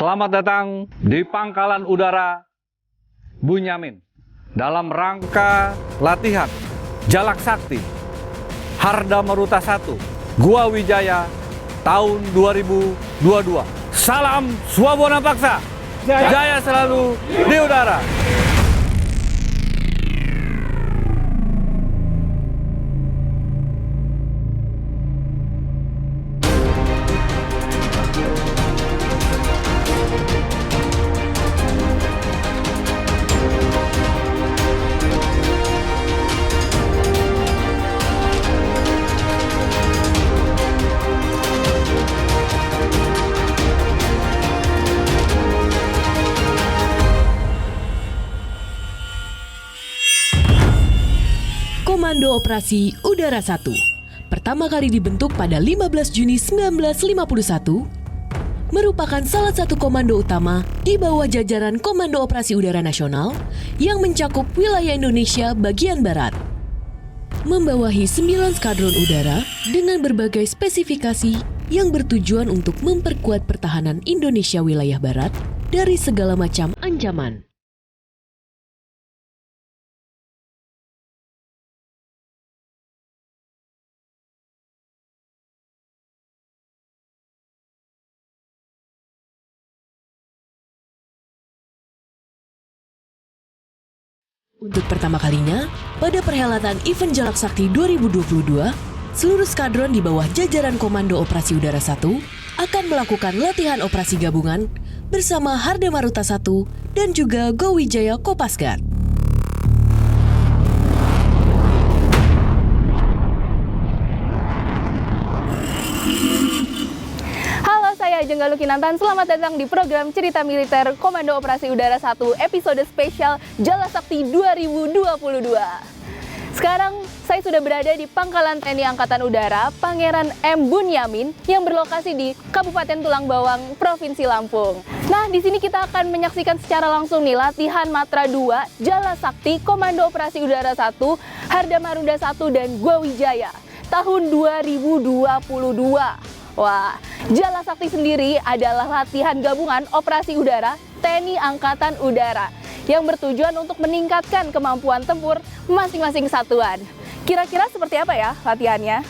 Selamat datang di Pangkalan Udara Bunyamin dalam rangka latihan Jalak Sakti Harda Maruta 1 Gua Wijaya tahun 2022. Salam Swabona Paksa, jaya selalu di udara. Komando Operasi Udara 1 pertama kali dibentuk pada 15 Juni 1951 merupakan salah satu komando utama di bawah jajaran Komando Operasi Udara Nasional yang mencakup wilayah Indonesia bagian barat. Membawahi 9 skadron udara dengan berbagai spesifikasi yang bertujuan untuk memperkuat pertahanan Indonesia wilayah barat dari segala macam ancaman. Untuk pertama kalinya, pada perhelatan event Jalak Sakti 2022, seluruh skadron di bawah jajaran Komando Operasi Udara 1 akan melakukan latihan operasi gabungan bersama Harda Maruta 1 dan juga Gua Wijaya Kopasgat. Saya Ajeng Galuh Kinantan, selamat datang di program Cerita Militer Komando Operasi Udara 1 episode spesial Jalak Sakti 2022. Sekarang saya sudah berada di Pangkalan TNI Angkatan Udara Pangeran M. Bunyamin yang berlokasi di Kabupaten Tulang Bawang, Provinsi Lampung. Nah, di sini kita akan menyaksikan secara langsung nih latihan Matra 2 Jalak Sakti Komando Operasi Udara 1 Harda Maruta 1 dan Gua Wijaya tahun 2022. Wah, Jalak Sakti sendiri adalah latihan gabungan operasi udara TNI Angkatan Udara yang bertujuan untuk meningkatkan kemampuan tempur masing-masing satuan. Kira-kira seperti apa ya latihannya?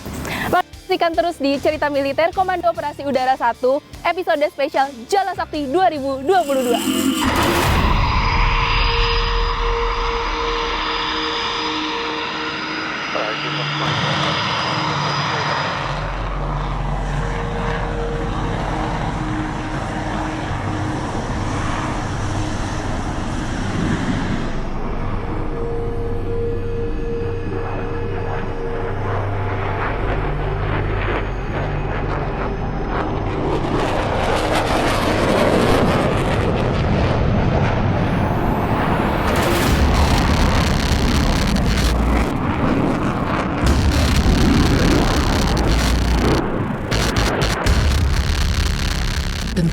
Saksikan terus di Cerita Militer Komando Operasi Udara 1 episode spesial Jalak Sakti 2022.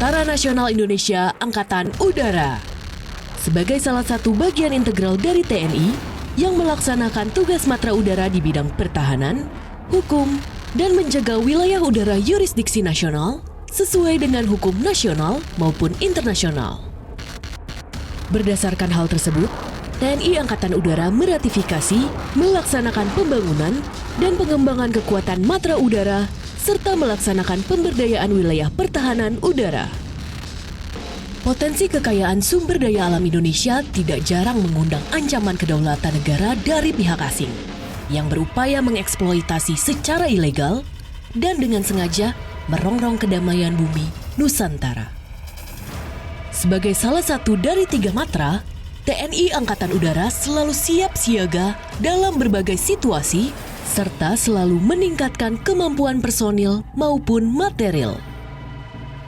Tentara Nasional Indonesia Angkatan Udara sebagai salah satu bagian integral dari TNI yang melaksanakan tugas matra udara di bidang pertahanan, hukum, dan menjaga wilayah udara yurisdiksi nasional sesuai dengan hukum nasional maupun internasional. Berdasarkan hal tersebut, TNI Angkatan Udara meratifikasi, melaksanakan pembangunan dan pengembangan kekuatan matra udara serta melaksanakan pemberdayaan wilayah pertahanan udara. Potensi kekayaan sumber daya alam Indonesia tidak jarang mengundang ancaman kedaulatan negara dari pihak asing yang berupaya mengeksploitasi secara ilegal dan dengan sengaja merongrong kedamaian bumi Nusantara. Sebagai salah satu dari 3 matra, TNI Angkatan Udara selalu siap siaga dalam berbagai situasi serta selalu meningkatkan kemampuan personil maupun material.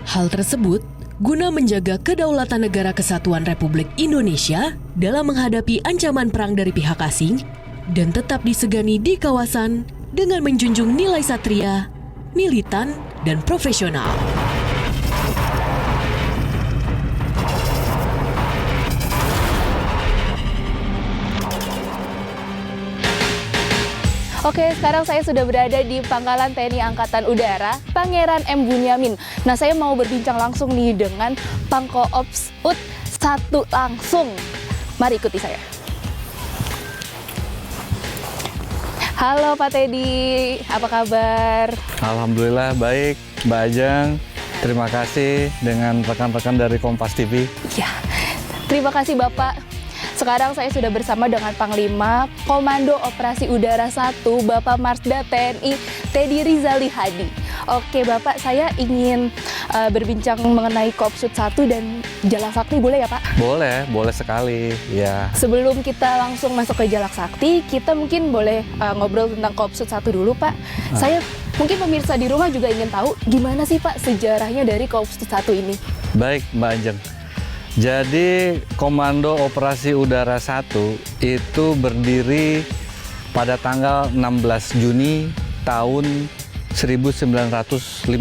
Hal tersebut guna menjaga kedaulatan Negara Kesatuan Republik Indonesia dalam menghadapi ancaman perang dari pihak asing dan tetap disegani di kawasan dengan menjunjung nilai satria, militan, dan profesional. Oke, sekarang saya sudah berada di Pangkalan TNI Angkatan Udara, Pangeran M. Bunyamin. Nah, saya mau berbincang langsung nih dengan Pangkoops UD 1 langsung. Mari ikuti saya. Halo Pak Teddy, apa kabar? Alhamdulillah baik, Mbak Ajeng. Terima kasih dengan rekan-rekan dari Kompas TV. Ya, terima kasih Bapak. Sekarang saya sudah bersama dengan Panglima Komando Operasi Udara 1, Bapak Marsda TNI Teddy Rizali Hadi. Oke Bapak, saya ingin berbincang mengenai Kopsud 1 dan Jalak Sakti, boleh ya Pak? Boleh sekali, ya. Sebelum kita langsung masuk ke Jalak Sakti, kita mungkin boleh ngobrol tentang Kopsud 1 dulu Pak. Saya mungkin pemirsa di rumah juga ingin tahu gimana sih Pak sejarahnya dari Kopsud 1 ini? Baik, Mbak Ajeng. Jadi Komando Operasi Udara 1 itu berdiri pada tanggal 16 Juni tahun 1951.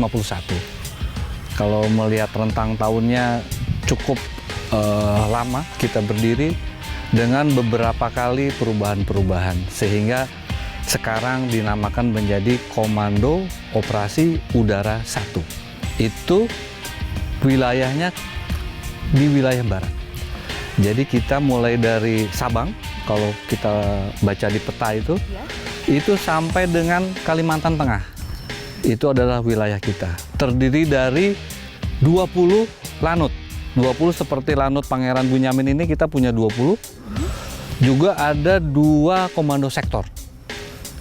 Kalau melihat rentang tahunnya cukup lama kita berdiri dengan beberapa kali perubahan-perubahan sehingga sekarang dinamakan menjadi Komando Operasi Udara 1. Itu wilayahnya di wilayah barat. Jadi kita mulai dari Sabang, kalau kita baca di peta itu sampai dengan Kalimantan Tengah. Itu adalah wilayah kita. Terdiri dari 20 lanut. 20 seperti lanut Pangeran Bunyamin ini kita punya 20. Juga ada 2 komando sektor.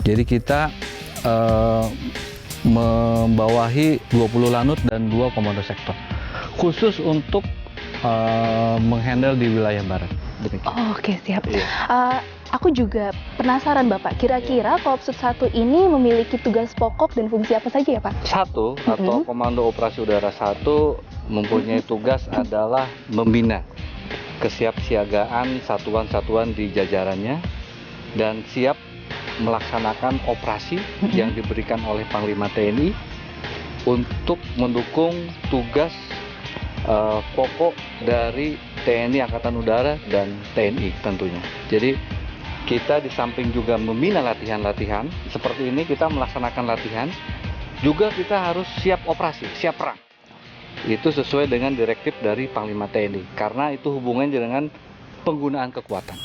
Jadi kita membawahi 20 lanut dan 2 komando sektor. Khusus untuk menghandle di wilayah barat. Oke, siap. Iya. Aku juga penasaran Bapak, kira-kira Kopsud 1 ini memiliki tugas pokok dan fungsi apa saja ya Pak? 1 atau Komando Operasi Udara 1 mempunyai tugas adalah membina kesiapsiagaan satuan-satuan di jajarannya dan siap melaksanakan operasi yang diberikan oleh Panglima TNI untuk mendukung tugas pokok dari TNI Angkatan Udara dan TNI tentunya. Jadi kita di samping juga membina latihan-latihan seperti ini, kita melaksanakan latihan, juga kita harus siap operasi, siap perang. Itu sesuai dengan direktif dari Panglima TNI karena itu hubungannya dengan penggunaan kekuatan.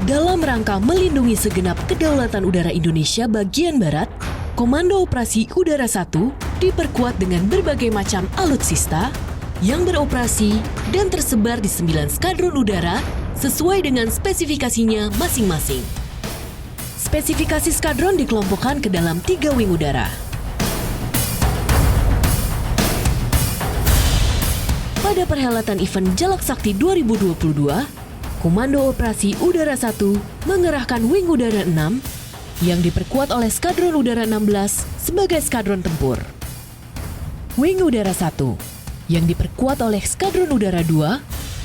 Dalam rangka melindungi segenap kedaulatan udara Indonesia bagian barat, Komando Operasi Udara 1 diperkuat dengan berbagai macam alutsista yang beroperasi dan tersebar di 9 skadron udara sesuai dengan spesifikasinya masing-masing. Spesifikasi skadron dikelompokkan ke dalam 3 wing udara. Pada perhelatan event Jalak Sakti 2022, Komando Operasi Udara 1 mengerahkan Wing Udara 6 yang diperkuat oleh Skadron Udara 16 sebagai skadron tempur. Wing Udara 1 yang diperkuat oleh Skadron Udara 2,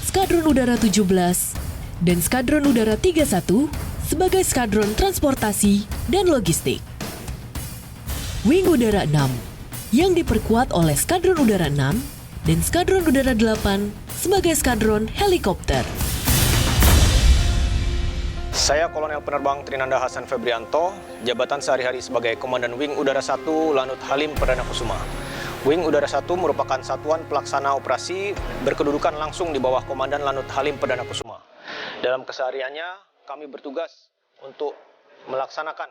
Skadron Udara 17, dan Skadron Udara 31 sebagai skadron transportasi dan logistik. Wing Udara 6 yang diperkuat oleh Skadron Udara 6 dan Skadron Udara 8 sebagai skadron helikopter. Saya Kolonel Penerbang Trinanda Hasan Febrianto, jabatan sehari-hari sebagai Komandan Wing Udara 1 Lanut Halim Perdana Kusuma. Wing Udara 1 merupakan satuan pelaksana operasi berkedudukan langsung di bawah Komandan Lanut Halim Perdana Kusuma. Dalam kesehariannya, kami bertugas untuk melaksanakan,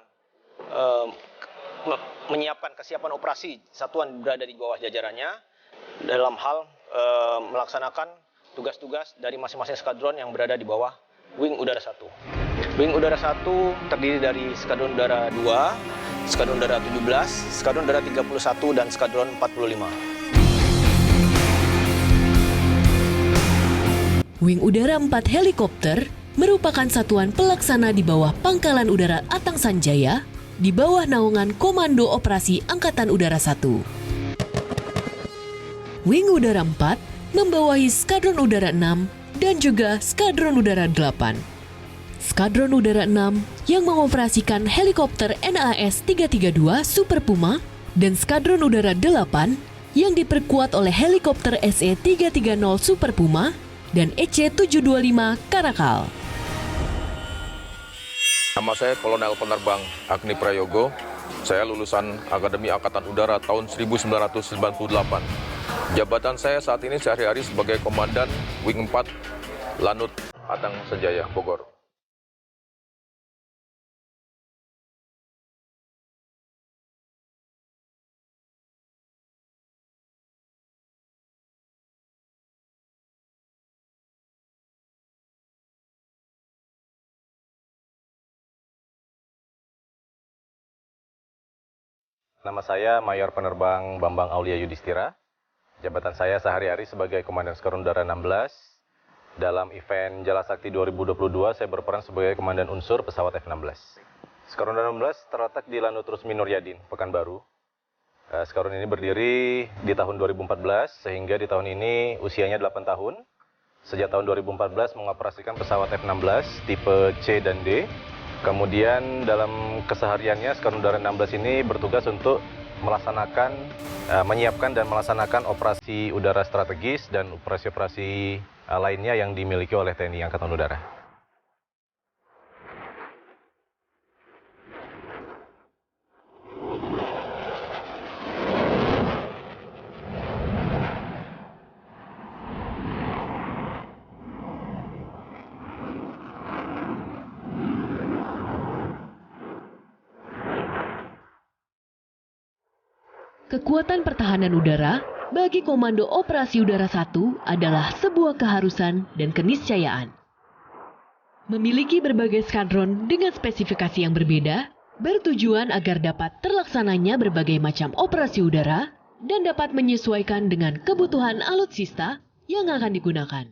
menyiapkan kesiapan operasi satuan berada di bawah jajarannya dalam hal melaksanakan tugas-tugas dari masing-masing skadron yang berada di bawah Wing Udara 1. Wing Udara 1 terdiri dari Skadron Udara 2, Skadron Udara 17, Skadron Udara 31, dan Skadron 45. Wing Udara 4 Helikopter merupakan satuan pelaksana di bawah Pangkalan Udara Atang Sanjaya di bawah naungan Komando Operasi Angkatan Udara 1. Wing Udara 4 membawahi Skadron Udara 6 dan juga Skadron Udara 8. Skadron Udara 6 yang mengoperasikan helikopter NAS-332 Super Puma dan Skadron Udara 8 yang diperkuat oleh helikopter SE-330 Super Puma dan EC-725 Karakal. Nama saya Kolonel Penerbang Agni Prayogo. Saya lulusan Akademi Angkatan Udara tahun 1998. Jabatan saya saat ini sehari-hari sebagai Komandan Wing 4 Lanut Atang Senjaya, Bogor. Nama saya Mayor Penerbang Bambang Aulia Yudhistira. Jabatan saya sehari-hari sebagai Komandan Skadron Udara 16. Dalam event Jala Sakti 2022, saya berperan sebagai Komandan Unsur pesawat F-16. Skadron Udara 16 terletak di Lanut Rusmi Nuryadin, Pekanbaru. Skadron ini berdiri di tahun 2014, sehingga di tahun ini usianya 8 tahun. Sejak tahun 2014 mengoperasikan pesawat F-16 tipe C dan D. Kemudian dalam kesehariannya Skadron Udara 16 ini bertugas untuk melaksanakan, menyiapkan dan melaksanakan operasi udara strategis dan operasi-operasi lainnya yang dimiliki oleh TNI Angkatan Udara. Kekuatan pertahanan udara bagi Komando Operasi Udara 1 adalah sebuah keharusan dan keniscayaan. Memiliki berbagai skadron dengan spesifikasi yang berbeda, bertujuan agar dapat terlaksananya berbagai macam operasi udara dan dapat menyesuaikan dengan kebutuhan alutsista yang akan digunakan.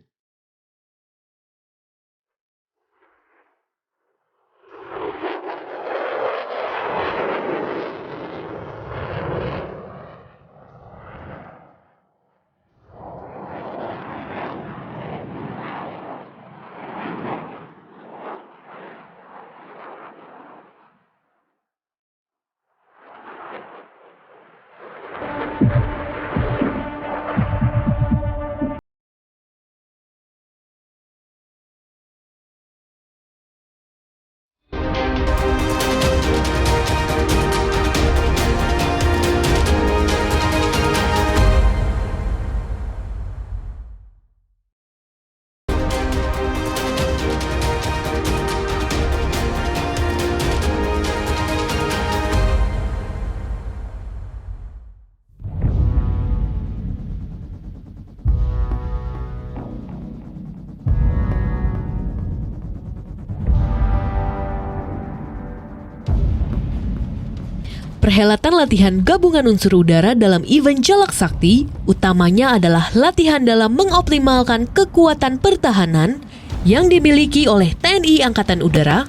Perhelatan latihan gabungan unsur udara dalam event Jalak Sakti utamanya adalah latihan dalam mengoptimalkan kekuatan pertahanan yang dimiliki oleh TNI Angkatan Udara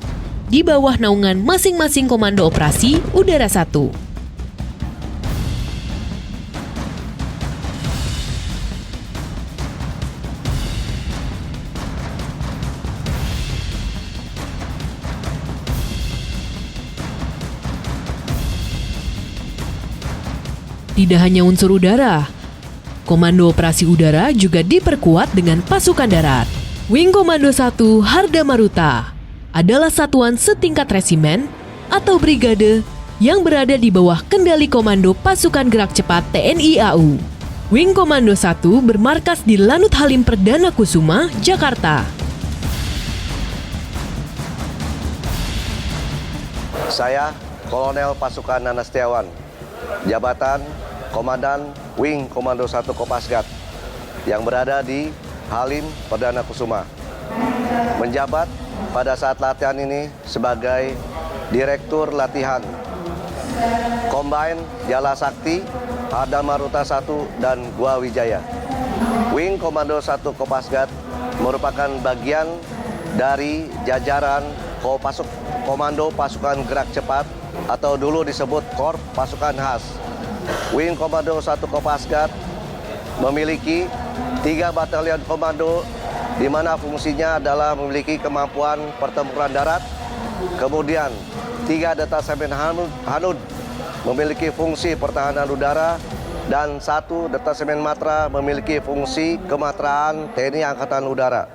di bawah naungan masing-masing Komando Operasi Udara 1. Tidak hanya unsur udara, Komando Operasi Udara juga diperkuat dengan pasukan darat. Wing Komando 1 Harda Maruta adalah satuan setingkat resimen atau brigade yang berada di bawah kendali Komando Pasukan Gerak Cepat TNI AU. Wing Komando 1 bermarkas di Lanut Halim Perdana Kusuma, Jakarta. Saya Kolonel Pasukan Nana Setiawan, jabatan Komandan Wing Komando 1 Kopasgat yang berada di Halim Perdana Kusuma. Menjabat pada saat latihan ini sebagai Direktur Latihan Combine Jala Sakti, Harda Maruta 1 dan Gua Wijaya. Wing Komando 1 Kopasgat merupakan bagian dari jajaran Komando Pasukan Gerak Cepat atau dulu disebut Korps Pasukan Khas. Wing Komando 1 Kopasgat memiliki 3 batalion komando di mana fungsinya adalah memiliki kemampuan pertempuran darat. Kemudian 3 detasemen Hanud memiliki fungsi pertahanan udara dan 1 Detasemen Matra memiliki fungsi kematraan TNI Angkatan Udara.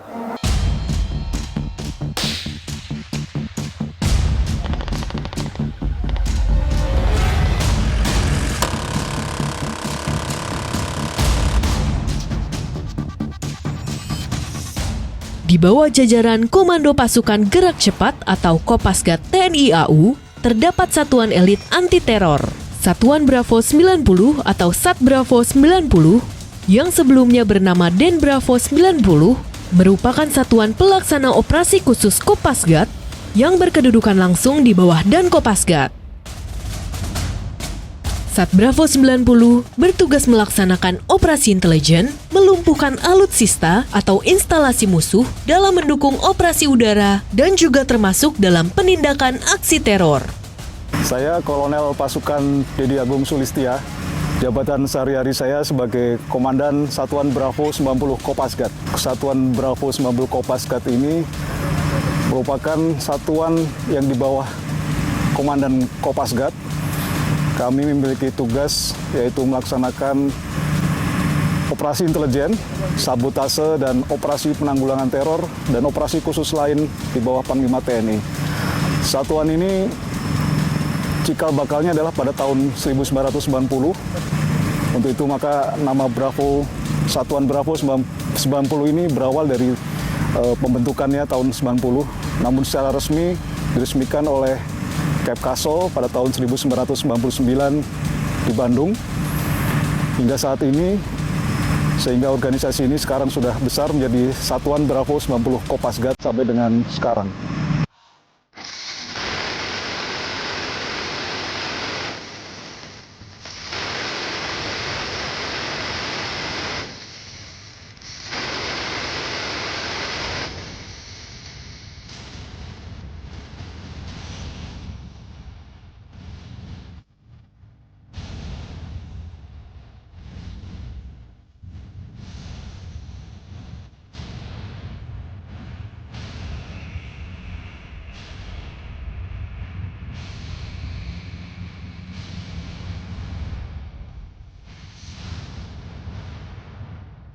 Di bawah jajaran Komando Pasukan Gerak Cepat atau Kopasgat TNI AU, terdapat Satuan Elit Anti Teror, Satuan Bravo 90 atau Sat Bravo 90, yang sebelumnya bernama Den Bravo 90, merupakan satuan pelaksana operasi khusus Kopasgat yang berkedudukan langsung di bawah Dan Kopasgat. Sat Bravo 90 bertugas melaksanakan operasi intelijen, melumpuhkan alutsista atau instalasi musuh dalam mendukung operasi udara dan juga termasuk dalam penindakan aksi teror. Saya Kolonel Pasukan Dedi Agung Sulistia. Jabatan sehari-hari saya sebagai Komandan Satuan Bravo 90 Kopasgat. Satuan Bravo 90 Kopasgat ini merupakan satuan yang di bawah Komandan Kopasgat. Kami memiliki tugas yaitu melaksanakan operasi intelijen, sabotase, dan operasi penanggulangan teror, dan operasi khusus lain di bawah Panglima TNI. Satuan ini cikal bakalnya adalah pada tahun 1990. Untuk itu maka nama Satuan Bravo 90 ini berawal dari pembentukannya tahun 90, namun secara resmi diresmikan oleh Kepkaso pada tahun 1999 di Bandung. Hingga saat ini, sehingga organisasi ini sekarang sudah besar menjadi Satuan Bravo 90 Kopasgat sampai dengan sekarang.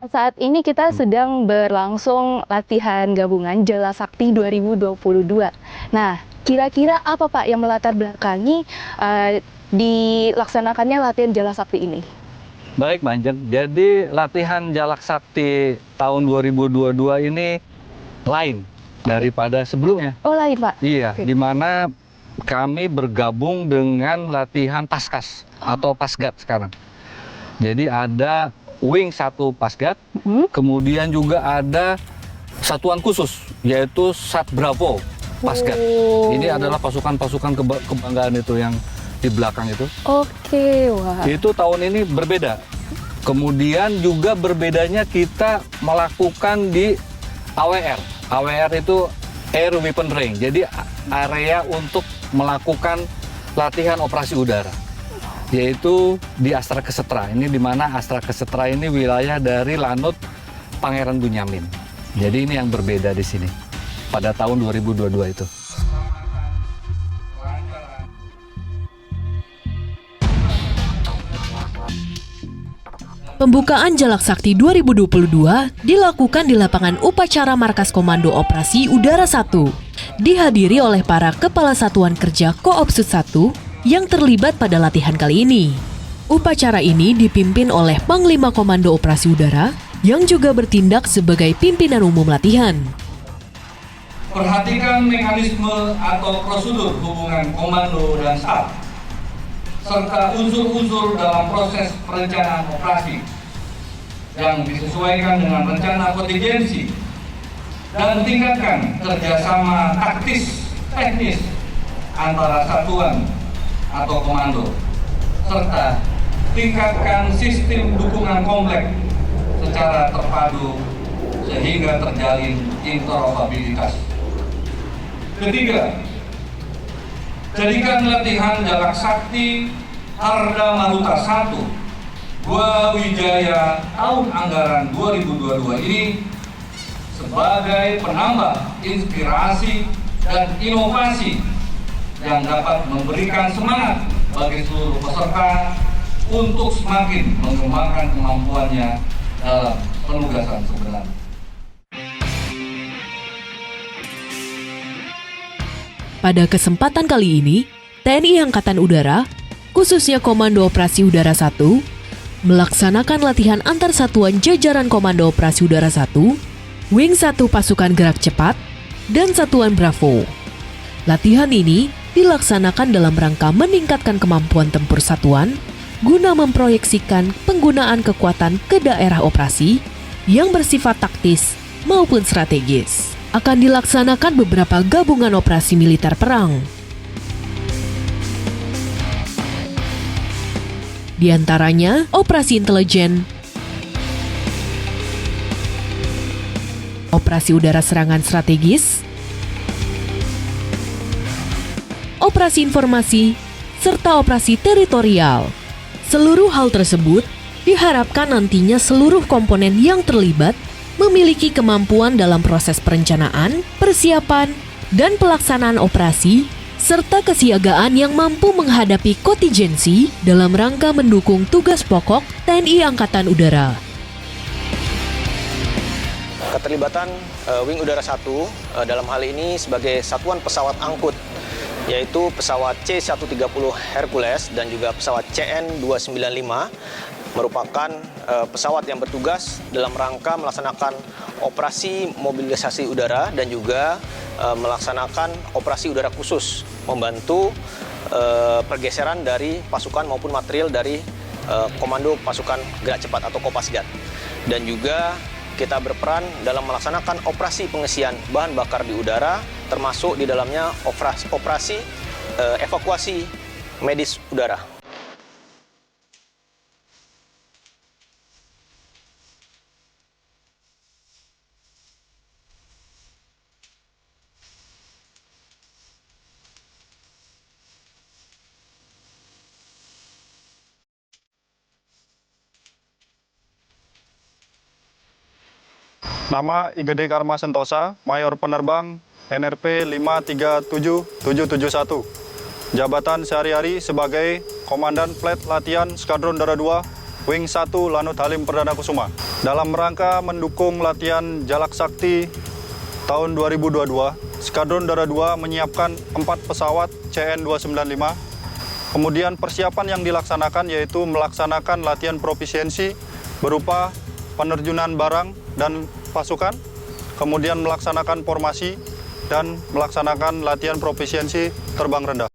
Saat ini kita sedang berlangsung latihan gabungan Jala Sakti 2022. Nah, kira-kira apa Pak yang melatar belakangi dilaksanakannya latihan Jala Sakti ini? Baik, Manjen. Jadi latihan Jalak Sakti tahun 2022 ini lain daripada sebelumnya. Oh, lain Pak? Iya, Oke. di mana kami bergabung dengan latihan Paskas atau Pasgat sekarang. Jadi ada Wing 1 Pasgat, kemudian juga ada satuan khusus, yaitu Sat Bravo Pasgat. Ini adalah pasukan-pasukan kebanggaan itu yang di belakang itu. Oke, wah. Itu tahun ini berbeda. Kemudian juga berbedanya kita melakukan di AWR. AWR itu Air Weapon Range, jadi area untuk melakukan latihan operasi udara. Yaitu di Astra Kesetra. Ini di mana Astra Kesetra ini wilayah dari Lanut Pangeran Bunyamin. Jadi ini yang berbeda di sini pada tahun 2022 itu. Pembukaan Jalak Sakti 2022 dilakukan di lapangan upacara Markas Komando Operasi Udara 1. Dihadiri oleh para Kepala Satuan Kerja Koopsus 1 yang terlibat pada latihan kali ini. Upacara ini dipimpin oleh Panglima Komando Operasi Udara yang juga bertindak sebagai pimpinan umum latihan. Perhatikan mekanisme atau prosedur hubungan komando dan staf, serta unsur-unsur dalam proses perencanaan operasi yang disesuaikan dengan rencana kontingensi, dan tingkatkan kerjasama taktis teknis antara satuan atau komando, serta tingkatkan sistem dukungan kompleks secara terpadu sehingga terjalin interoperabilitas. Ketiga, jadikan latihan Jalak Sakti Arda Maruta 1 Gua Wijaya tahun anggaran 2022 ini sebagai penambah inspirasi dan inovasi yang dapat memberikan semangat bagi seluruh peserta untuk semakin mengembangkan kemampuannya dalam penugasan sebenarnya. Pada kesempatan kali ini, TNI Angkatan Udara, khususnya Komando Operasi Udara 1, melaksanakan latihan antar satuan jajaran Komando Operasi Udara 1, Wing 1 Pasukan Gerak Cepat, dan Satuan Bravo. Latihan ini dilaksanakan dalam rangka meningkatkan kemampuan tempur satuan guna memproyeksikan penggunaan kekuatan ke daerah operasi yang bersifat taktis maupun strategis. Akan dilaksanakan beberapa gabungan operasi militer perang. Di antaranya operasi intelijen, operasi udara serangan strategis, operasi informasi, serta operasi teritorial. Seluruh hal tersebut diharapkan nantinya seluruh komponen yang terlibat memiliki kemampuan dalam proses perencanaan, persiapan, dan pelaksanaan operasi, serta kesiagaan yang mampu menghadapi kontingensi dalam rangka mendukung tugas pokok TNI Angkatan Udara. Keterlibatan Wing Udara 1 dalam hal ini sebagai satuan pesawat angkut, yaitu pesawat C-130 Hercules dan juga pesawat CN-295, merupakan pesawat yang bertugas dalam rangka melaksanakan operasi mobilisasi udara dan juga melaksanakan operasi udara khusus, membantu pergeseran dari pasukan maupun material dari Komando Pasukan Gerak Cepat atau Kopasgat. Dan juga kita berperan dalam melaksanakan operasi pengisian bahan bakar di udara, termasuk di dalamnya operasi evakuasi medis udara. Nama IGD Karma Sentosa, Mayor Penerbang NRP 537771. Jabatan sehari-hari sebagai Komandan Flight Latihan Skadron Udara 2, Wing 1 Lanut Halim Perdana Kusuma. Dalam rangka mendukung latihan Jalak Sakti tahun 2022, Skadron Udara 2 menyiapkan 4 pesawat CN-295. Kemudian persiapan yang dilaksanakan yaitu melaksanakan latihan profisiensi berupa penerjunan barang dan pasukan, kemudian melaksanakan formasi dan melaksanakan latihan profisiensi terbang rendah.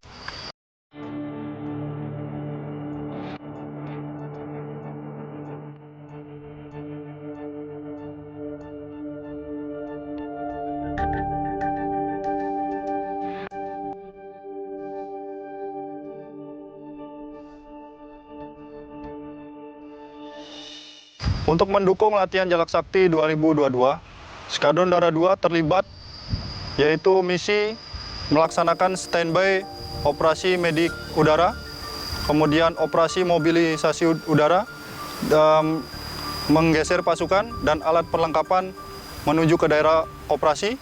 Untuk mendukung latihan Jalak Sakti 2022, Skadron Udara 2 terlibat yaitu misi melaksanakan standby operasi medik udara, kemudian operasi mobilisasi udara, menggeser pasukan dan alat perlengkapan menuju ke daerah operasi.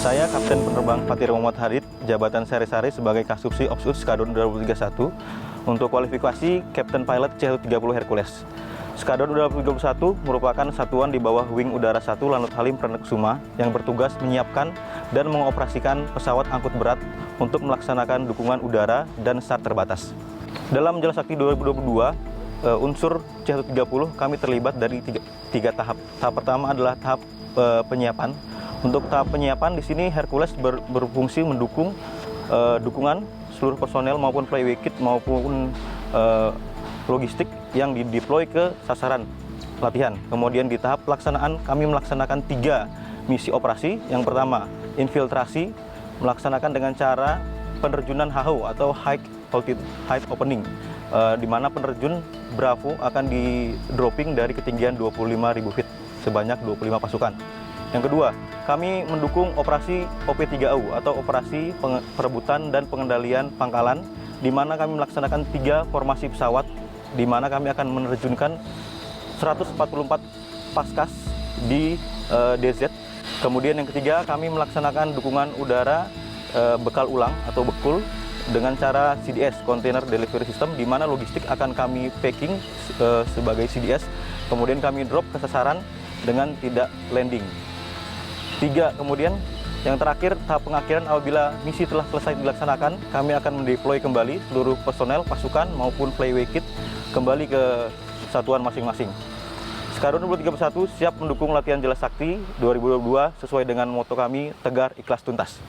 Saya Kapten Penerbang Fatir Muhammad Hadid, jabatan sehari-hari sebagai Kasubsi Opsus Skadron 2031 untuk kualifikasi Captain Pilot C-130 Hercules. Skadron 2031 merupakan satuan di bawah Wing Udara 1 Lanut Halim Perdana Kusuma yang bertugas menyiapkan dan mengoperasikan pesawat angkut berat untuk melaksanakan dukungan udara dan SAR terbatas. Dalam Jalak Sakti 2022, unsur C-130 kami terlibat dari tiga tahap. Tahap pertama adalah tahap penyiapan. Untuk tahap penyiapan di sini Hercules berfungsi mendukung dukungan seluruh personel maupun flyway kit maupun logistik yang dideploy ke sasaran latihan. Kemudian di tahap pelaksanaan kami melaksanakan 3 misi operasi. Yang pertama, infiltrasi, melaksanakan dengan cara penerjunan HAO atau High Altitude Opening, di mana penerjun Bravo akan di dropping dari ketinggian 25.000 feet sebanyak 25 pasukan. Yang kedua, kami mendukung operasi OP3AU atau operasi perebutan dan pengendalian pangkalan, di mana kami melaksanakan 3 formasi pesawat, di mana kami akan menerjunkan 144 paskas di DZ. Kemudian yang ketiga, kami melaksanakan dukungan udara bekal ulang atau bekul dengan cara CDS, Container Delivery System, di mana logistik akan kami packing sebagai CDS, kemudian kami drop ke sasaran dengan tidak landing. 3, kemudian yang terakhir, tahap pengakhiran apabila misi telah selesai dilaksanakan, kami akan mendeploy kembali seluruh personel, pasukan maupun flyaway kit kembali ke satuan masing-masing. Skadron 23 siap mendukung latihan Jala Sakti 2022 sesuai dengan moto kami, tegar, ikhlas, tuntas.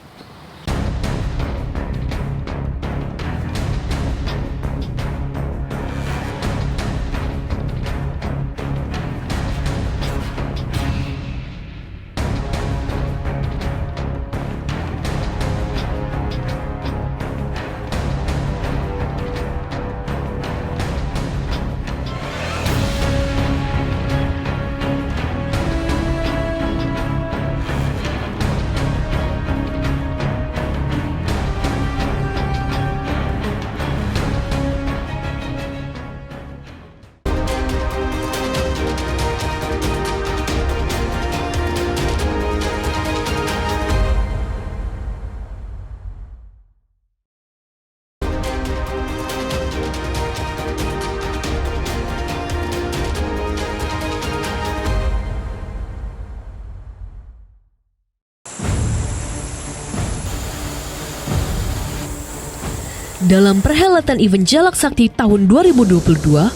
Dalam perhelatan event Jalak Sakti tahun 2022,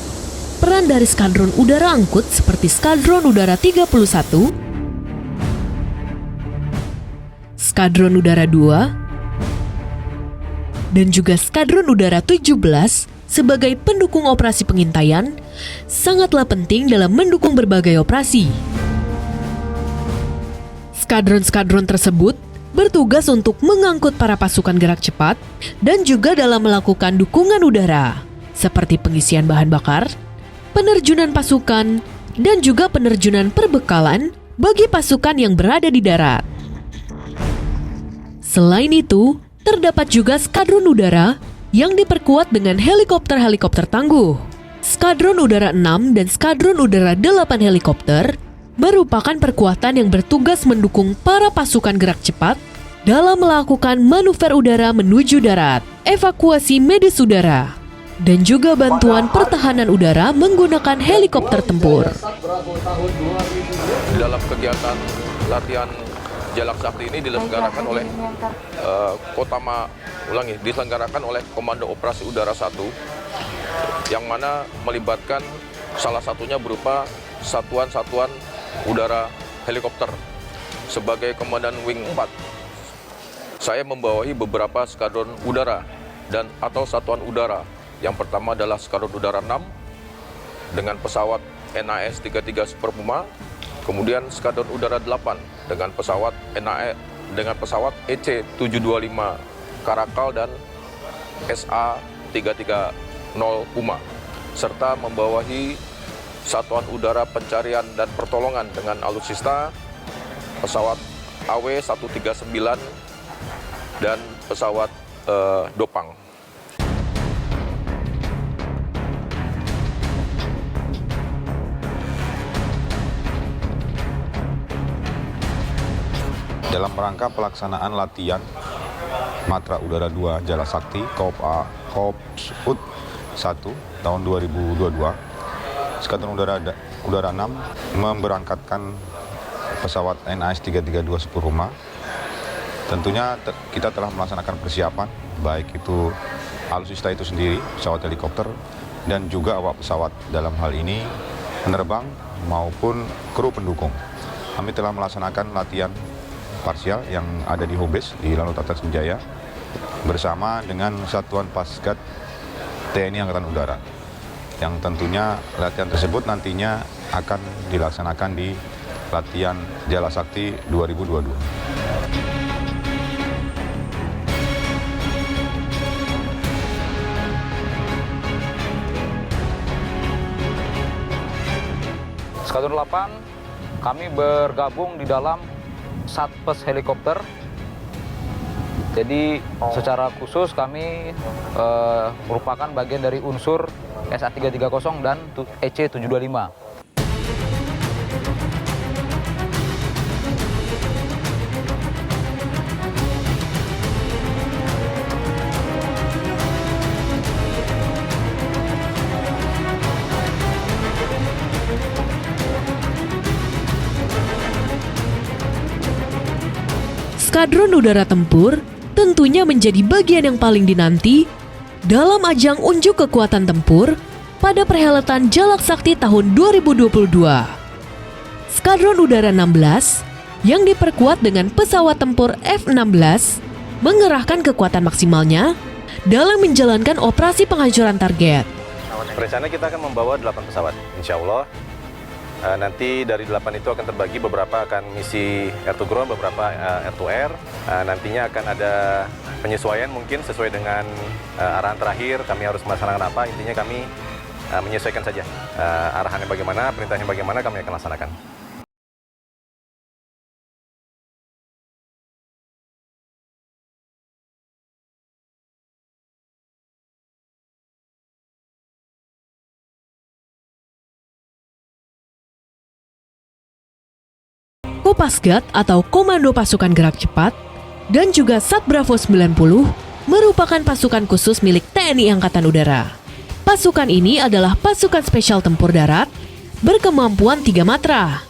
peran dari Skadron Udara Angkut seperti Skadron Udara 31, Skadron Udara 2, dan juga Skadron Udara 17 sebagai pendukung operasi pengintaian sangatlah penting dalam mendukung berbagai operasi. Skadron-skadron tersebut bertugas untuk mengangkut para pasukan gerak cepat dan juga dalam melakukan dukungan udara, seperti pengisian bahan bakar, penerjunan pasukan, dan juga penerjunan perbekalan bagi pasukan yang berada di darat. Selain itu, terdapat juga skadron udara yang diperkuat dengan helikopter-helikopter tangguh. Skadron Udara 6 dan Skadron Udara 8 helikopter merupakan perkuatan yang bertugas mendukung para pasukan gerak cepat dalam melakukan manuver udara menuju darat, evakuasi medis udara, dan juga bantuan pertahanan udara menggunakan helikopter tempur. Dalam kegiatan latihan Jalak Sakti ini diselenggarakan oleh diselenggarakan oleh Komando Operasi Udara 1, yang mana melibatkan salah satunya berupa satuan-satuan udara helikopter. Sebagai Komandan Wing 4, saya membawahi beberapa skadron udara dan atau satuan udara. Yang pertama adalah Skadron Udara 6 dengan pesawat NAS 33 Super Puma, kemudian Skadron Udara 8 dengan pesawat EC 725 Karakal dan SA 330 Puma, serta membawahi Satuan Udara Pencarian dan Pertolongan dengan alutsista, pesawat AW139, dan pesawat Dopang. Dalam rangka pelaksanaan latihan Matra Udara 2 Jalak Sakti Korps UD 1 tahun 2022, Skadron Udara 6 memberangkatkan pesawat NAS 332 Super Puma. Tentunya kita telah melaksanakan persiapan, baik itu alutsista itu sendiri, pesawat helikopter, dan juga awak pesawat, dalam hal ini penerbang maupun kru pendukung. Kami telah melaksanakan latihan parsial yang ada di home base di Lanut Atas Jaya bersama dengan Satuan Pasgat TNI Angkatan Udara. yang tentunya latihan tersebut nantinya akan dilaksanakan di latihan Jala Sakti 2022. Skadron 8, kami bergabung di dalam Satpes Helikopter. Jadi secara khusus kami merupakan bagian dari unsur SA330 dan EC725. Skadron Udara Tempur tentunya menjadi bagian yang paling dinanti dalam ajang unjuk kekuatan tempur pada perhelatan Jalak Sakti tahun 2022. Skadron Udara 16 yang diperkuat dengan pesawat tempur F-16 mengerahkan kekuatan maksimalnya dalam menjalankan operasi penghancuran target. Rencana kita akan membawa 8 pesawat, insya Allah. Nanti dari 8 itu akan terbagi, beberapa akan misi air to ground, beberapa air to air. Nantinya akan ada penyesuaian mungkin sesuai dengan arahan terakhir kami harus melaksanakan apa. Intinya kami menyesuaikan saja arahannya bagaimana, perintahnya bagaimana, kami akan laksanakan. Kopasgat atau Komando Pasukan Gerak Cepat dan juga Sat Bravo 90 merupakan pasukan khusus milik TNI Angkatan Udara. Pasukan ini adalah pasukan spesial tempur darat berkemampuan 3 matra.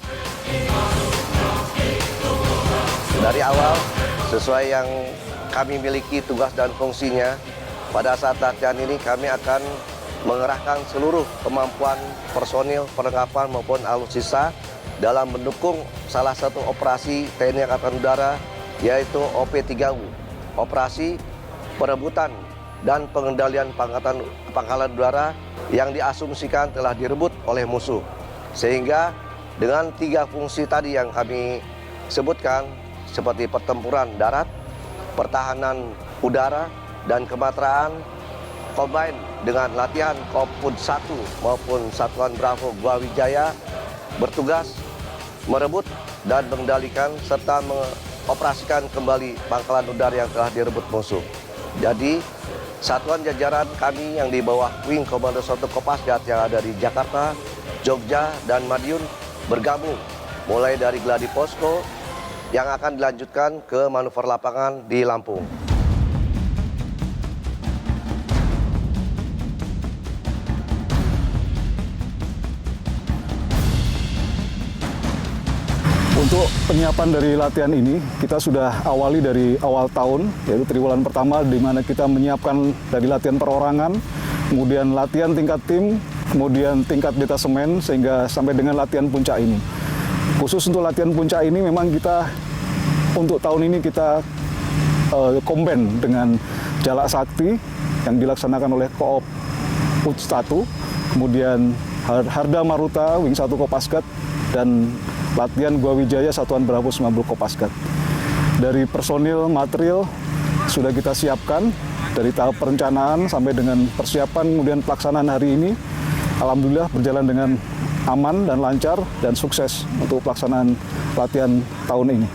Dari awal, sesuai yang kami miliki tugas dan fungsinya, pada saat latihan ini kami akan mengerahkan seluruh kemampuan personil, perlengkapan maupun alutsista dalam mendukung salah satu operasi TNI Angkatan Udara, yaitu OP3U, Operasi Perebutan dan Pengendalian Pangkalan Udara yang diasumsikan telah direbut oleh musuh. Sehingga dengan 3 fungsi tadi yang kami sebutkan, seperti pertempuran darat, pertahanan udara, dan kematraan, combine dengan latihan Kopud 1 maupun Satuan Bravo Gua Wijaya, bertugas merebut dan mengendalikan serta mengoperasikan kembali pangkalan udara yang telah direbut musuh. Jadi, satuan jajaran kami yang di bawah Wing Komando 1 Kopasgat yang ada di Jakarta, Jogja, dan Madiun bergabung mulai dari Gladi Posko yang akan dilanjutkan ke manuver lapangan di Lampung. Untuk penyiapan dari latihan ini, kita sudah awali dari awal tahun, yaitu triwulan pertama, di mana kita menyiapkan dari latihan perorangan, kemudian latihan tingkat tim, kemudian tingkat detasemen, sehingga sampai dengan latihan puncak ini. Khusus untuk latihan puncak ini, memang kita, untuk tahun ini kita combine dengan Jalak Sakti, yang dilaksanakan oleh Koop UT 1, kemudian Harda Maruta, Wing 1 Kopasgat, dan latihan Gua Wijaya Satuan Bravo 90 Kopasgat. Dari personil material sudah kita siapkan dari tahap perencanaan sampai dengan persiapan kemudian pelaksanaan hari ini. Alhamdulillah berjalan dengan aman dan lancar dan sukses untuk pelaksanaan latihan tahun ini.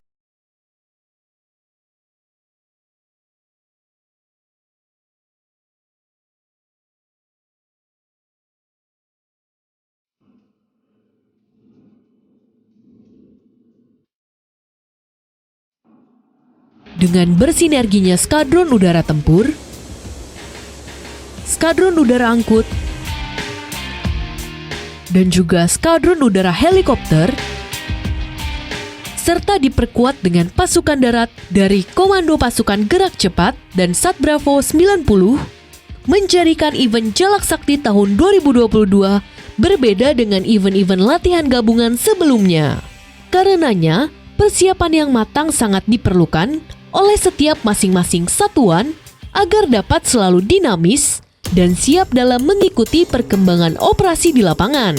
Dengan bersinerginya Skadron Udara Tempur, Skadron Udara Angkut, dan juga Skadron Udara Helikopter, serta diperkuat dengan pasukan darat dari Komando Pasukan Gerak Cepat dan Sat Bravo 90, menjadikan event Jalak Sakti tahun 2022 berbeda dengan event-event latihan gabungan sebelumnya. Karenanya, persiapan yang matang sangat diperlukan oleh setiap masing-masing satuan agar dapat selalu dinamis dan siap dalam mengikuti perkembangan operasi di lapangan.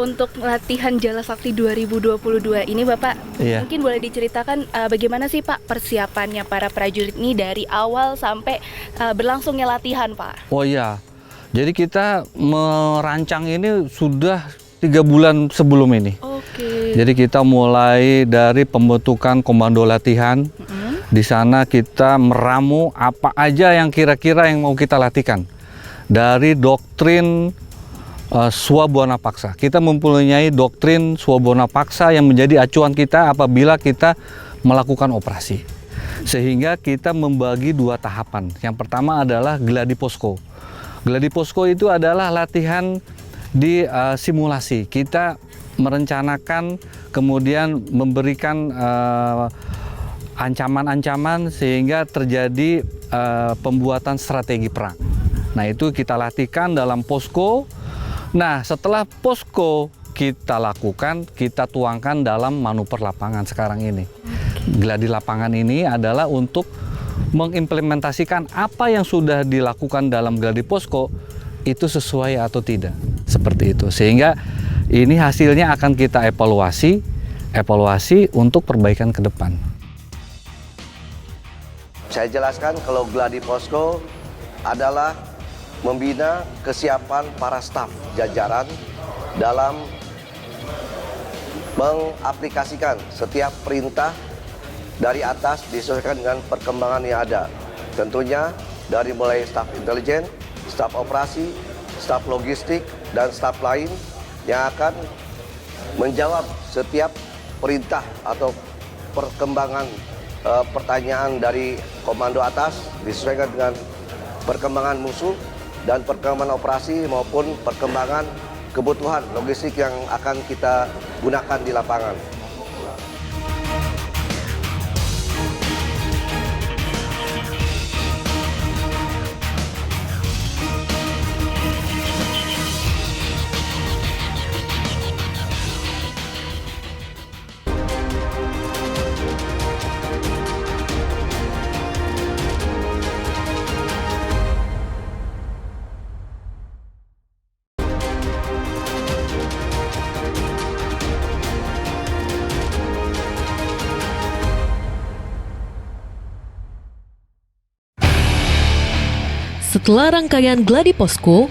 Untuk latihan Jala Sakti 2022 ini Bapak, mungkin boleh diceritakan bagaimana sih Pak persiapannya para prajurit ini dari awal sampai berlangsungnya latihan Pak? Oh iya, jadi kita merancang ini sudah 3 bulan sebelum ini. Oke. Jadi kita mulai dari pembentukan komando latihan. Di sana kita meramu apa aja yang kira-kira yang mau kita latihkan. Dari doktrin Swabwana Paksa. Kita mempunyai doktrin Swabwana Paksa yang menjadi acuan kita apabila kita melakukan operasi. Sehingga kita membagi 2 tahapan. Yang pertama adalah Gladi Posko. Gladi Posko itu adalah latihan di simulasi. Kita merencanakan, kemudian memberikan ancaman-ancaman sehingga terjadi pembuatan strategi perang. Nah, itu kita latihkan dalam posko. Nah, setelah posko kita lakukan, kita tuangkan dalam manuver lapangan sekarang ini. Gladi lapangan ini adalah untuk mengimplementasikan apa yang sudah dilakukan dalam gladi posko itu sesuai atau tidak. Seperti itu. Sehingga ini hasilnya akan kita evaluasi untuk perbaikan ke depan. Saya jelaskan kalau Gladi Posko adalah membina kesiapan para staf jajaran dalam mengaplikasikan setiap perintah dari atas disesuaikan dengan perkembangan yang ada. Tentunya dari mulai staf intelijen, staf operasi, staf logistik, dan staf lain yang akan menjawab setiap perintah atau perkembangan pertanyaan dari komando atas disesuaikan dengan perkembangan musuh dan perkembangan operasi maupun perkembangan kebutuhan logistik yang akan kita gunakan di lapangan. Setelah rangkaian Gladi Posko,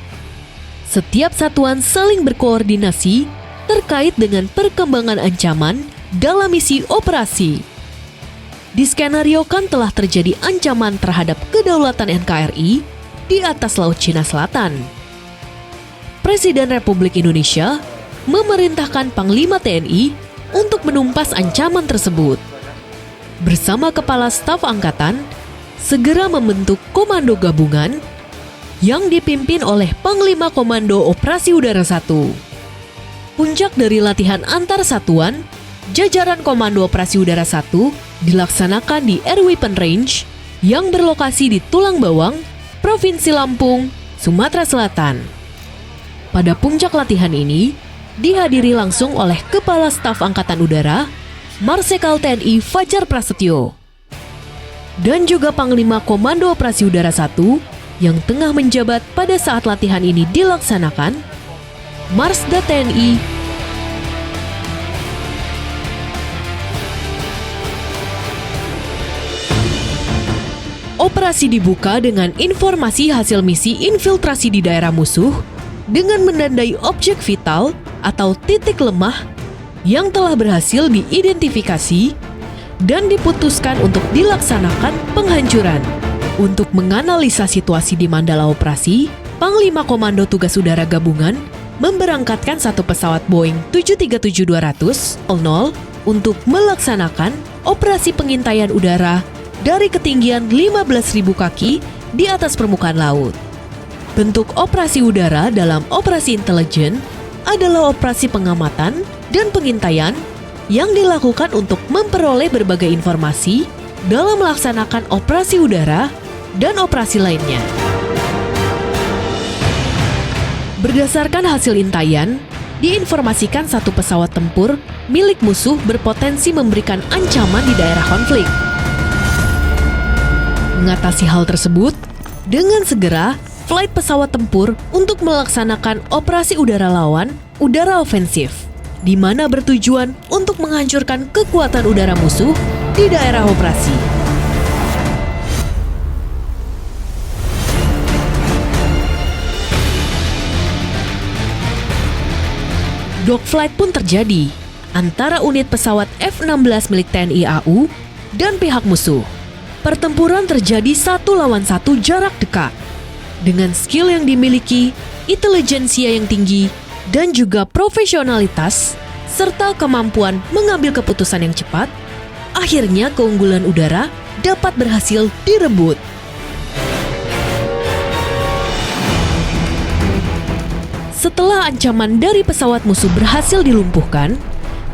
setiap satuan saling berkoordinasi terkait dengan perkembangan ancaman dalam misi operasi. Diskenariokan telah terjadi ancaman terhadap kedaulatan NKRI di atas Laut Cina Selatan. Presiden Republik Indonesia memerintahkan Panglima TNI untuk menumpas ancaman tersebut. Bersama Kepala Staf Angkatan, segera membentuk Komando Gabungan yang dipimpin oleh Panglima Komando Operasi Udara 1. Puncak dari latihan antar satuan, jajaran Komando Operasi Udara 1 dilaksanakan di Air Weapon Range yang berlokasi di Tulang Bawang, Provinsi Lampung, Sumatera Selatan. Pada puncak latihan ini, dihadiri langsung oleh Kepala Staf Angkatan Udara, Marsikal TNI Fajar Prasetyo, dan juga Panglima Komando Operasi Udara 1 yang tengah menjabat pada saat latihan ini dilaksanakan, Marsda TNI Operasi dibuka dengan informasi hasil misi infiltrasi di daerah musuh dengan menandai objek vital atau titik lemah yang telah berhasil diidentifikasi dan diputuskan untuk dilaksanakan penghancuran. Untuk menganalisa situasi di Mandala Operasi, Panglima Komando Tugas Udara Gabungan memberangkatkan satu pesawat Boeing 737-200 untuk melaksanakan operasi pengintaian udara dari ketinggian 15.000 kaki di atas permukaan laut. Bentuk operasi udara dalam operasi intelijen adalah operasi pengamatan dan pengintaian yang dilakukan untuk memperoleh berbagai informasi dalam melaksanakan operasi udara dan operasi lainnya. Berdasarkan hasil intaian, diinformasikan satu pesawat tempur milik musuh berpotensi memberikan ancaman di daerah konflik. Mengatasi hal tersebut, dengan segera flight pesawat tempur untuk melaksanakan operasi udara lawan, udara ofensif, di mana bertujuan untuk menghancurkan kekuatan udara musuh di daerah operasi. Dogfight pun terjadi antara unit pesawat F-16 milik TNI AU dan pihak musuh. Pertempuran terjadi 1 lawan 1 jarak dekat. Dengan skill yang dimiliki, intelijensia yang tinggi, dan juga profesionalitas, serta kemampuan mengambil keputusan yang cepat, akhirnya keunggulan udara dapat berhasil direbut. Setelah ancaman dari pesawat musuh berhasil dilumpuhkan,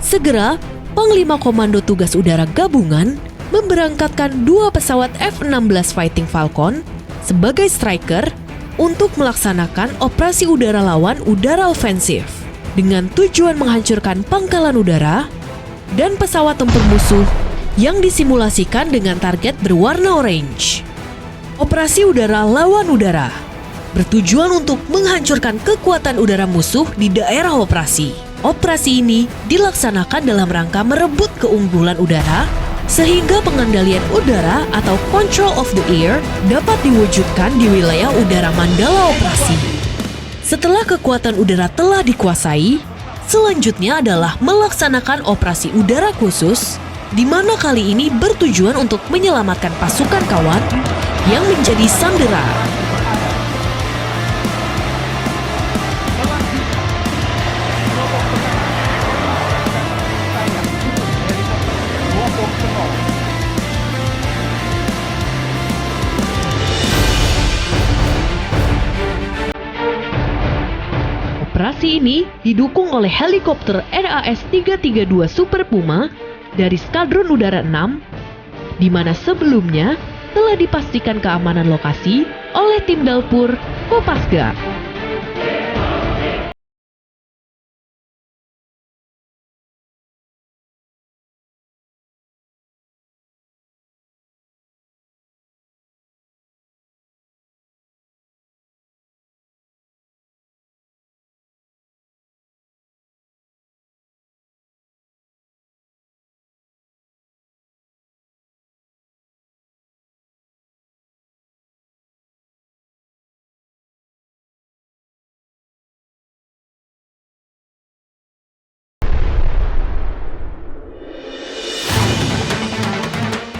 segera Panglima Komando Tugas Udara Gabungan memberangkatkan 2 pesawat F-16 Fighting Falcon sebagai striker untuk melaksanakan operasi udara lawan udara ofensif dengan tujuan menghancurkan pangkalan udara dan pesawat tempur musuh yang disimulasikan dengan target berwarna orange. Operasi udara lawan udara bertujuan untuk menghancurkan kekuatan udara musuh di daerah operasi. Operasi ini dilaksanakan dalam rangka merebut keunggulan udara sehingga pengendalian udara atau control of the air dapat diwujudkan di wilayah udara mandala operasi. Setelah kekuatan udara telah dikuasai, selanjutnya adalah melaksanakan operasi udara khusus di mana kali ini bertujuan untuk menyelamatkan pasukan kawan yang menjadi sandera. Operasi ini didukung oleh helikopter RAS-332 Super Puma dari Skadron Udara 6, di mana sebelumnya telah dipastikan keamanan lokasi oleh tim Dalpur Kopasgat.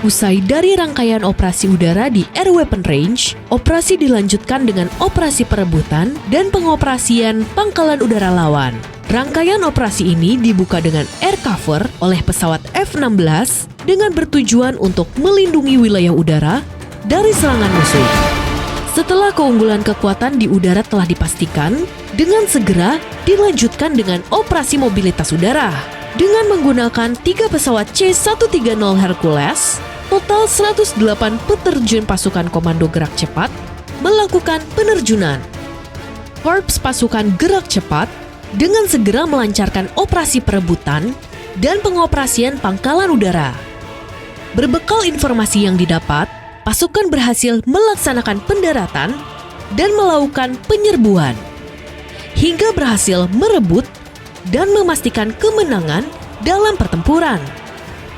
Usai dari rangkaian operasi udara di Air Weapon Range, operasi dilanjutkan dengan operasi perebutan dan pengoperasian pangkalan udara lawan. Rangkaian operasi ini dibuka dengan air cover oleh pesawat F-16 dengan bertujuan untuk melindungi wilayah udara dari serangan musuh. Setelah keunggulan kekuatan di udara telah dipastikan, dengan segera dilanjutkan dengan operasi mobilitas udara. Dengan menggunakan 3 pesawat C-130 Hercules, total 108 peterjun pasukan komando gerak cepat melakukan penerjunan. Korps pasukan gerak cepat dengan segera melancarkan operasi perebutan dan pengoperasian pangkalan udara. Berbekal informasi yang didapat, pasukan berhasil melaksanakan pendaratan dan melakukan penyerbuan, hingga berhasil merebut dan memastikan kemenangan dalam pertempuran.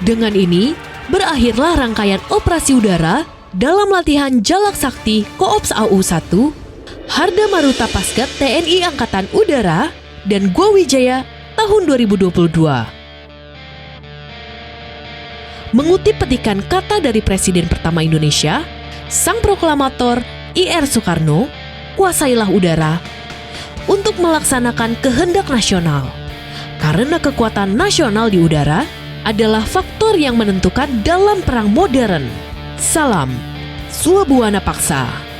Dengan ini, berakhirlah rangkaian operasi udara dalam latihan Jalak Sakti Koops AU 1, Harda Maruta Pasgat TNI Angkatan Udara, dan Gua Wijaya tahun 2022. Mengutip petikan kata dari Presiden pertama Indonesia, Sang Proklamator I.R. Soekarno, kuasailah udara untuk melaksanakan kehendak nasional. Karena kekuatan nasional di udara adalah faktor yang menentukan dalam perang modern. Salam, Swabuana Paksa.